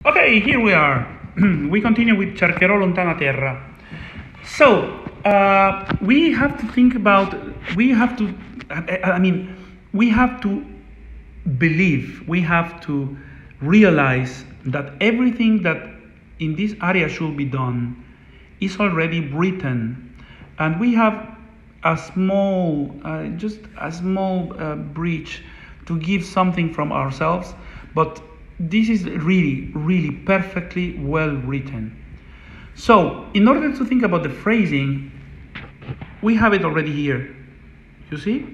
Okay, here we are. We continue with Cercherò lontana terra. So, we have to think about, we have to, we have to believe, we have to realize that everything that in this area should be done is already written. And we have a small, just a small bridge to give something from ourselves, but this is really, really perfectly well written. So, in order to think about the phrasing, we have it already here. You see?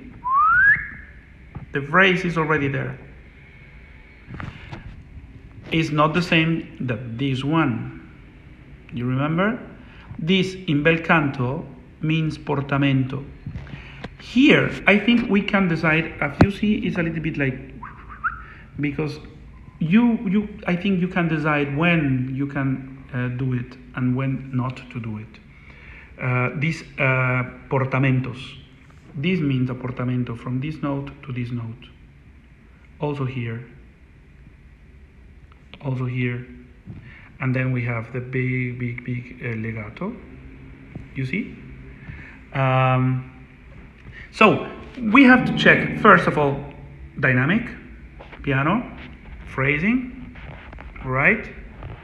The phrase is already there. It's not the same that this one. You remember? This in bel canto means portamento. Here, I think we can decide, as you see, it's a little bit like, because I think you can decide when you can do it and when not to do it. These portamentos. This means a portamento from this note to this note. Also here. Also here. And then we have the big legato. You see? So we have to check, first of all, dynamic, piano, phrasing, right?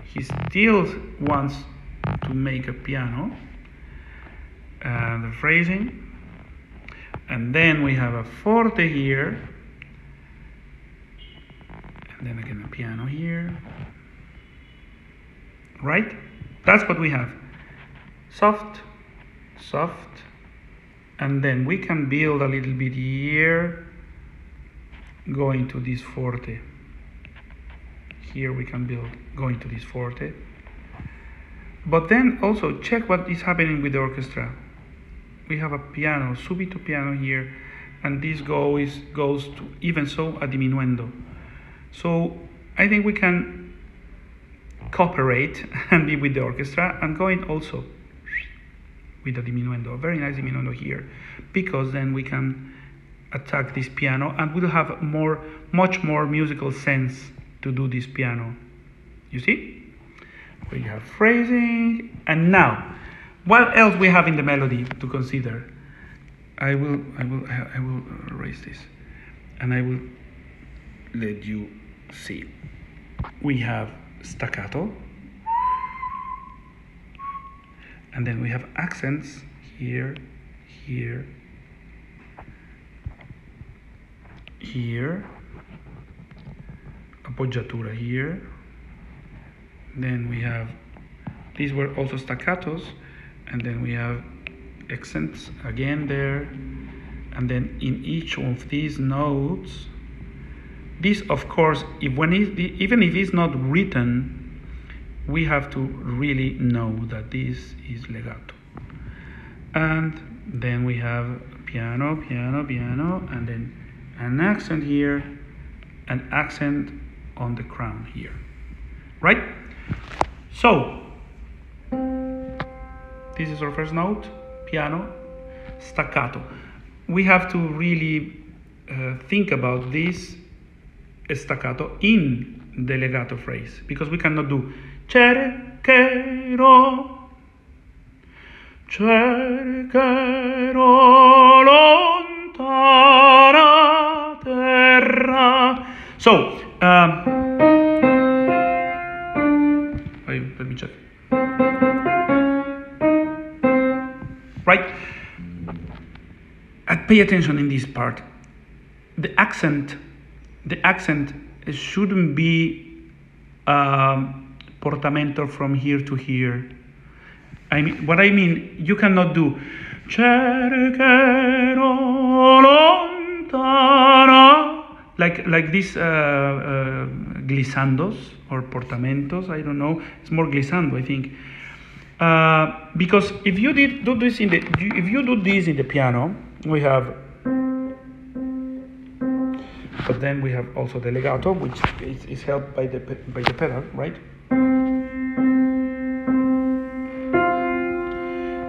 He still wants to make a piano, the phrasing, and then we have a forte here, and then again a piano here, right? That's what we have. Soft, soft, and then we can build a little bit here, going to this forte. Here we can build going to this forte. But then also check what is happening with the orchestra. We have a piano, subito piano here, and this goes to even so a diminuendo. So I think we can cooperate and be with the orchestra and going also with a diminuendo, a very nice diminuendo here, because then we can attack this piano and we'll have much more musical sense to do this piano. You see? We have phrasing, and now what else we have in the melody to consider? I will erase this and I will let you see. We have staccato, and then we have accents here, here, here, appoggiatura here. Then we have, these were also staccatos, and then we have accents again there, and then in each of these notes, this of course, even if it's not written, we have to really know that this is legato. And then we have piano, piano, piano, and then an accent here, an accent on the crown here, right? So this is our first note, piano, staccato. We have to really think about this staccato in the legato phrase, because we cannot do cercherò, cercherò lontana terra. So let me check. Right? And pay attention in this part. The accent shouldn't be portamento from here to here. What I mean, you cannot do cercherò lontana like this glissandos or portamentos. I don't know. It's more glissando, I think. Because if you do this in the piano, we have, but then we have also the legato, which is helped by the pedal, right?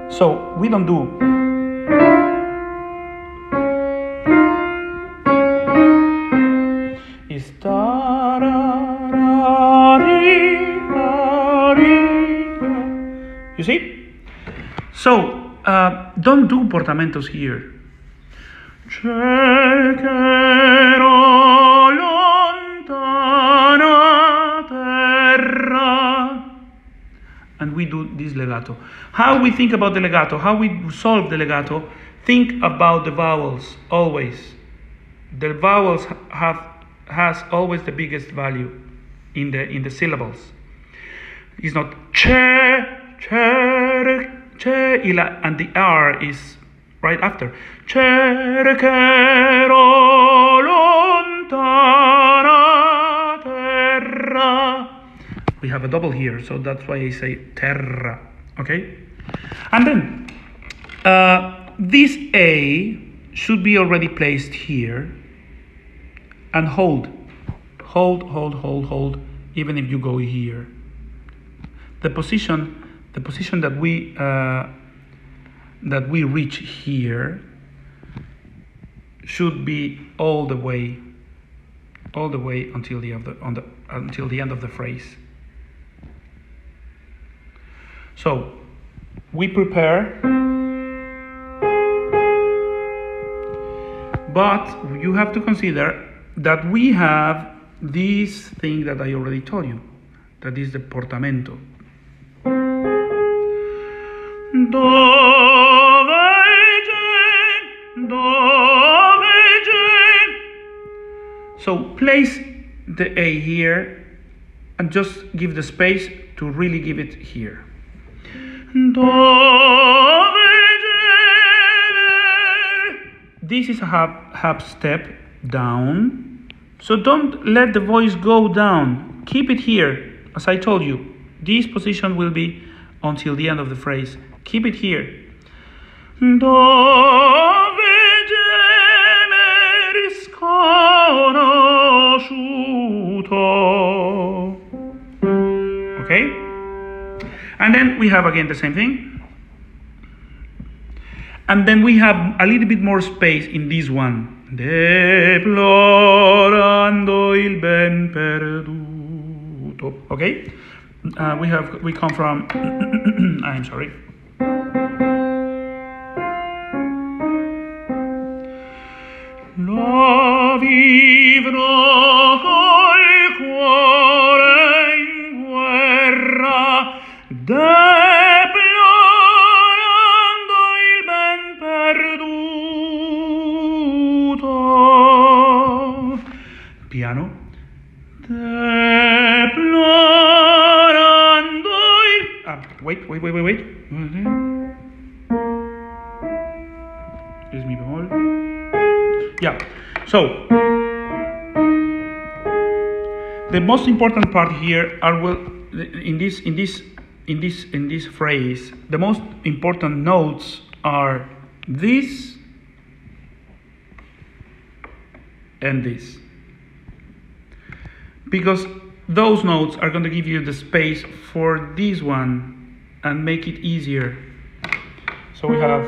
So we don't do. Is ta-ra-ra-dee. You see? So don't do portamentos here. Cercherò lontana terra. And we do this legato. How we think about the legato, how we solve the legato, think about the vowels always. The vowels has always the biggest value in the syllables. It's not che, and the R is right after. Cercherò lontana terra. We have a double here, so that's why I say terra. Okay? And then this A should be already placed here. And hold, even if you go here. The position that we reach here should be all the way until the end of the phrase. So we prepare, but you have to consider that we have this thing that I already told you, that is the portamento. So place the A here and just give the space to really give it here. This is a half step down. So don't let the voice go down. Keep it here. As I told you, this position will be until the end of the phrase. Keep it here. Okay? And then we have again the same thing. And then we have a little bit more space in this one. Deplorando il ben perduto. Okay? We come from I'm sorry. La vivrò col cuore in guerra, deplorando il ben perduto. Piano. Deplorando il... wait. Is mi bemol. Yeah. So the most important part here are in this phrase. The most important notes are this and this, because those notes are going to give you the space for this one and make it easier. So we have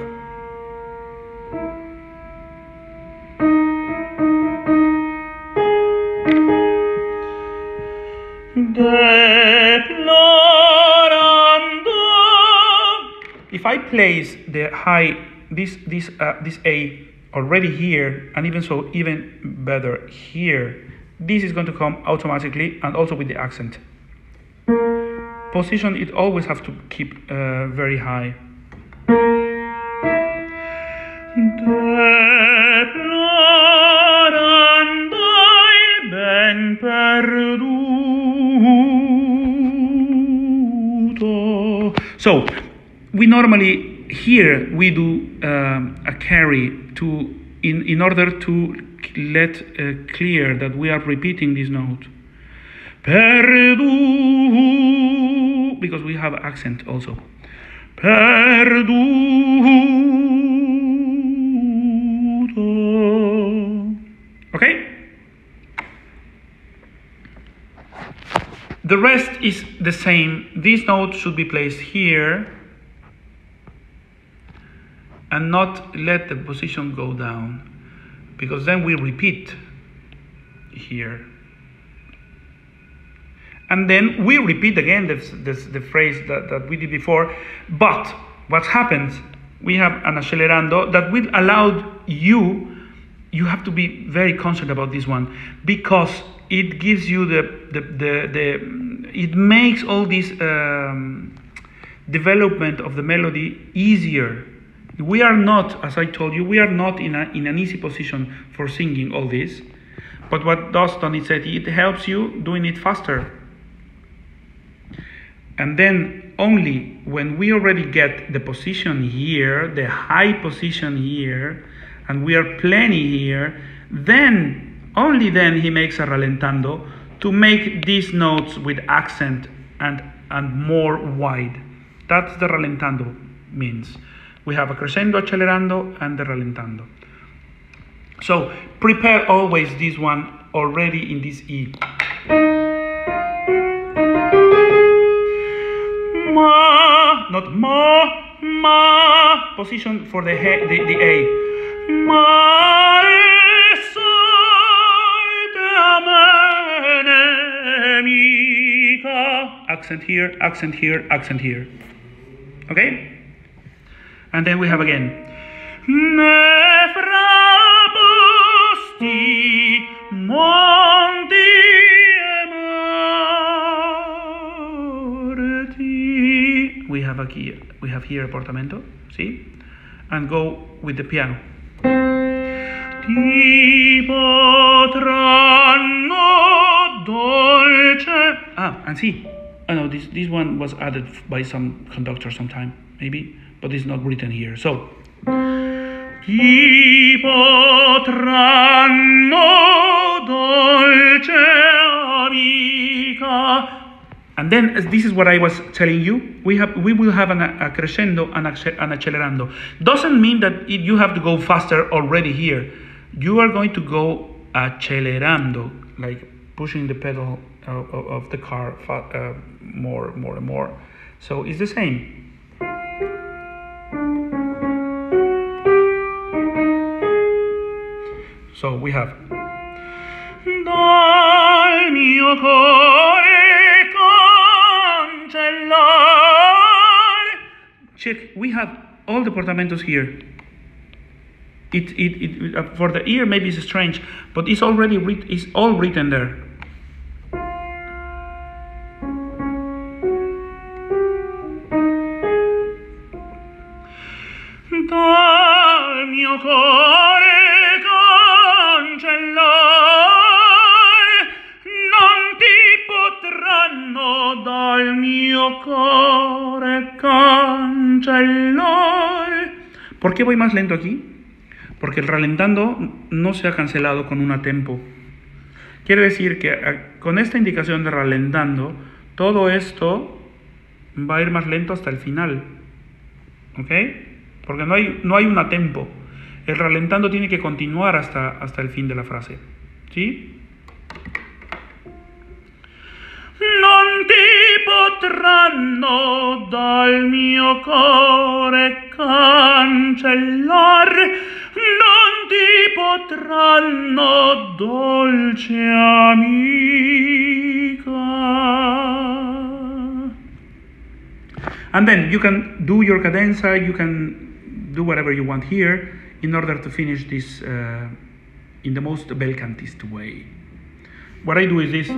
if I place the high this A already here, and even better here, this is going to come automatically and also with the accent. Position it always have to keep very high. Deplorando il ben perduto. So we normally here we do a carry to in order to let clear that we are repeating this note. Perdu, because we have accent also. Perduto. Okay? The rest is the same. This note should be placed here and not let the position go down, because then we repeat here. And then we repeat again the phrase that we did before. But what happens, we have an accelerando that will allow you have to be very conscious about this one, because it gives you it makes all this development of the melody easier. We are not, as I told you, we are not in an easy position for singing all this. But what does Donizetti? It helps you doing it faster. And then only when we already get the position here, the high position here, and we are plenty here, then, only then he makes a rallentando to make these notes with accent and more wide. That's the rallentando means. We have a crescendo, accelerando, and the rallentando. So prepare always this one already in this E. Ma, not ma, ma. Position for the A. Ma, accent here, accent here, accent here. Okay? And then we have again. We have here a portamento, see? And go with the piano. Ti potranno dolce. And see. Oh no, this one was added by some conductor sometime, maybe, but it's not written here. So, ti potranno dolce amica. And then this is what I was telling you. We will have a crescendo and an accelerando. Doesn't mean that you have to go faster already here. You are going to go accelerando, like pushing the pedal of the car more and more. So it's the same. So we have dal mio cuore cancellare. Check, we have all the portamentos here. It for the ear maybe it's strange, but it's already it's all written there. Dal mio cuore cancellare, non ti potranno dal mio cuore cancellare. ¿Por qué voy más lento aquí? Porque el ralentando no se ha cancelado con una tempo. Quiere decir que con esta indicación de ralentando, todo esto va a ir más lento hasta el final. ¿Ok? Porque no hay una tempo. El ralentando tiene que continuar hasta el fin de la frase. ¿Sí? Non ti potranno dal mio cuore cancellare, non ti potranno dolce amica. And then you can do your cadenza, you can do whatever you want here in order to finish this in the most bel cantist way. What I do is this.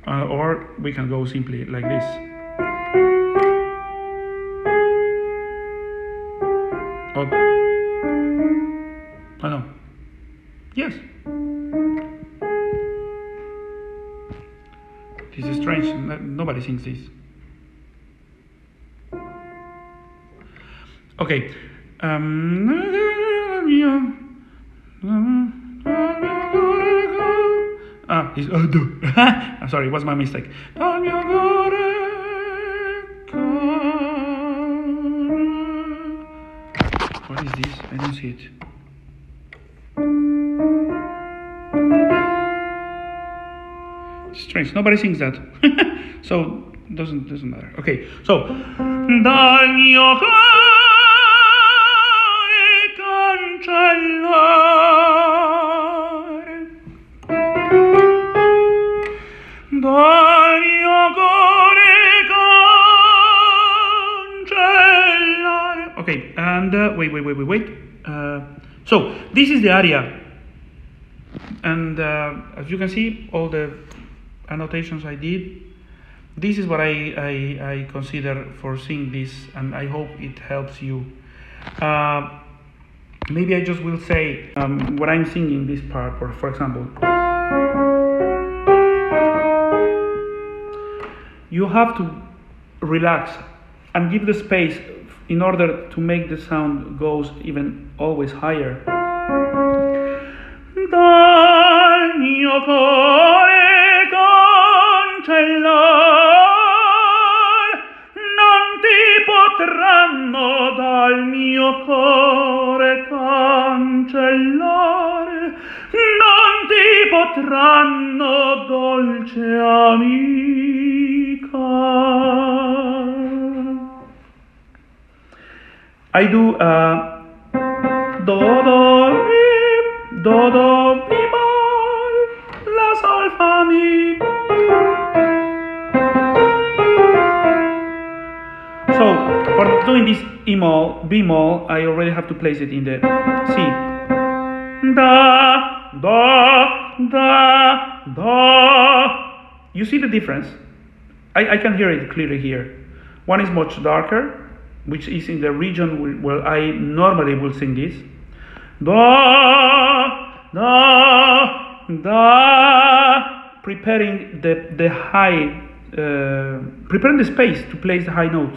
Or we can go simply like this. Oh no. Yes. This is strange. Nobody sings this. Okay. It's do. I'm sorry, it was my mistake. What is this? I don't see it. It's strange. Nobody sings that. So doesn't matter. Okay. So dal mio cuore cancellare. dal mio cuore cancellare. Okay, and wait. So this is the aria, and as you can see, all the annotations I did. This is what I consider for singing this, and I hope it helps you. Maybe I just will say when I'm singing this part, or for example, you have to relax and give the space in order to make the sound goes even always higher. Dal mio cuore cancellare, non ti potranno dal mio cuore cancellare, non ti potranno, dolce amica. I do do mi bol, la sol fa mi. So for doing this B-moll, I already have to place it in the C. Da, da. You see the difference? I can hear it clearly here. One is much darker, which is in the region where I normally will sing this. Da, da, da. Preparing the high, preparing the space to place the high note.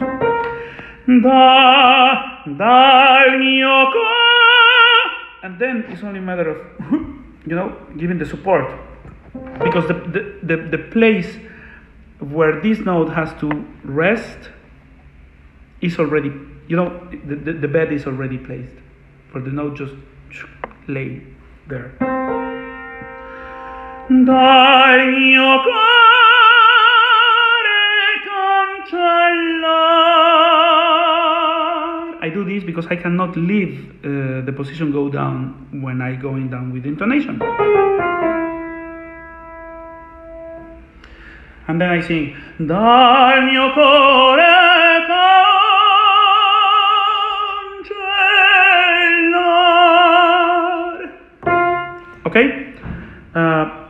Da, dal mio cuore. And then it's only a matter of, giving the support. Because the place where this note has to rest is already, the bed is already placed. For the note just lay there. Dal mio cuore cancellare. I do this because I cannot leave the position go down when I going down with intonation. And then I sing Dal mio cuore cancellare. Okay?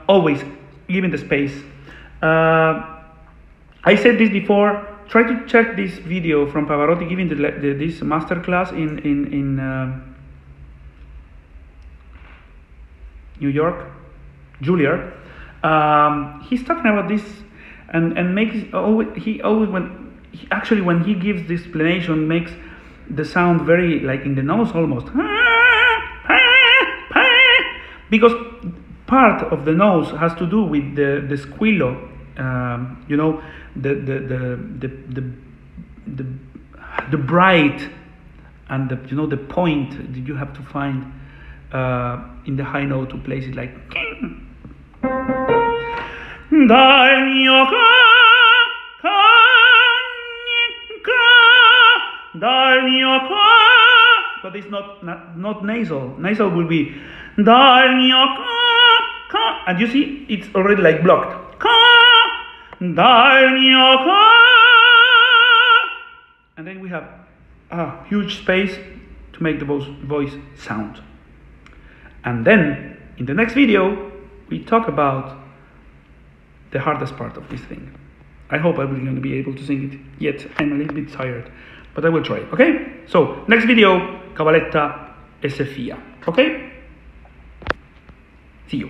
Always giving the space. I said this before. Try to check this video from Pavarotti giving this master class in New York, Juilliard. He's talking about this and makes when he gives this explanation, makes the sound very like in the nose almost, because part of the nose has to do with the squillo, the bright and the point that you have to find in the high note to place it like. Dal mio dal mio but it's not nasal. Nasal will be dal mio and you see it's already like blocked. Dal mio and then we have a huge space to make the voice sound. And then in the next video we talk about the hardest part of this thing. I hope I will going to be able to sing it, yet I'm a little bit tired, but I will try, okay? So, next video, Cavalletta SFIA, okay? See you.